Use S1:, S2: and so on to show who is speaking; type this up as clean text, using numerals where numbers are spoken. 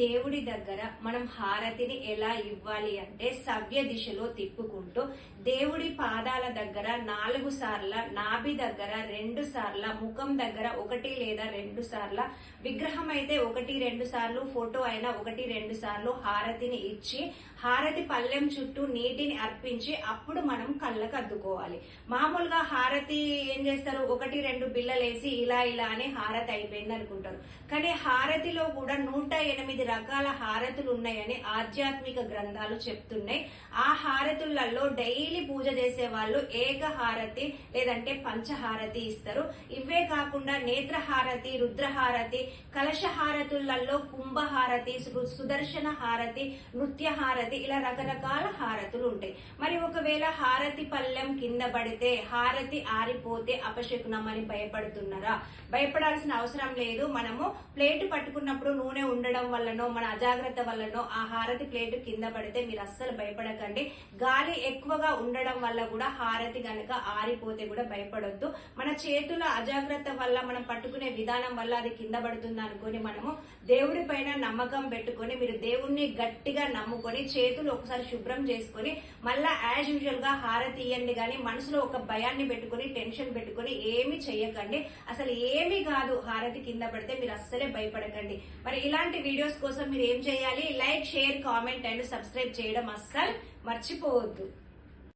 S1: దేవుడి దగ్గర మనం హారతిని ఎలా ఇవ్వాలి అంటే సవ్య దిశలో తిప్పుకుంటూ దేవుడి పాదాల దగ్గర 4 సార్ల, నాభి దగ్గర 2 సార్ల, ముఖం దగ్గర 1 లేదా 2 సార్ల, విగ్రహం అయితే 1-2 సార్లు, ఫోటో అయినా 1-2 సార్లు హారతిని ఇచ్చి హారతి పళ్ళెం చుట్టూ నీటిని అర్పించి అప్పుడు మనం కళ్ళకు అద్దుకోవాలి. మామూలుగా హారతి ఏం చేస్తారు, 1-2 బిళ్ళలేసి ఇలా ఇలా అని హారతి అయిపోయింది అనుకుంటారు. కానీ హారతిలో కూడా 108 రకాల హారతులు ఉన్నాయని ఆధ్యాత్మిక గ్రంథాలు చెప్తున్నాయి. ఆ హారతులలో డైలీ పూజ చేసే వాళ్ళు ఏకహారతి లేదంటే పంచహారతి ఇస్తారు. ఇవే కాకుండా నేత్రహారతి, రుద్రహారతి, కలశ హారతులలో కుంభహారతి, సుదర్శన హారతి, నృత్య హారతి, ఇలా రకరకాల హారతులు ఉంటాయి. మరి ఒకవేళ హారతి పళ్ళెం కింద పడితే, హారతి ఆరిపోతే అపశకునం అని భయపడుతున్నారా? భయపడాల్సిన అవసరం లేదు. మనము ప్లేట్ పట్టుకున్నప్పుడు నూనె ఉండడం వల్లనో మన అజాగ్రత్త వల్లనో ఆ హారతి ప్లేట్ కింద పడితే మీరు అస్సలు భయపడకండి. గాలి ఎక్కువగా ఉండడం వల్ల కూడా హారతి గనక ఆరిపోతే కూడా భయపడొద్దు. మన చేతుల అజాగ్రత్త వల్ల మనం పట్టుకునే విధానం వల్ల అది కింద పడుతుంది అనుకుని మనము దేవుడి పైన నమ్మకం పెట్టుకుని మీరు దేవుణ్ణి గట్టిగా నమ్ముకొని చేతులు ఒకసారి శుభ్రం చేసుకుని మళ్ళా యాజ్ యూజువల్ గా హారతి ఇయ్యండి. గాని మనసులో ఒక భయాన్ని పెట్టుకుని టెన్షన్ పెట్టుకుని ఏమి చెయ్యకండి. అసలు ఏమీ కాదు, హారతి కింద పడితే మీరు అస్సలే భయపడకండి. మరి ఇలాంటి వీడియోస్ కోసం మీరు ఏం చేయాలి? Like, share, comment and subscribe చేయడం అస్సలు మర్చిపోవద్దు.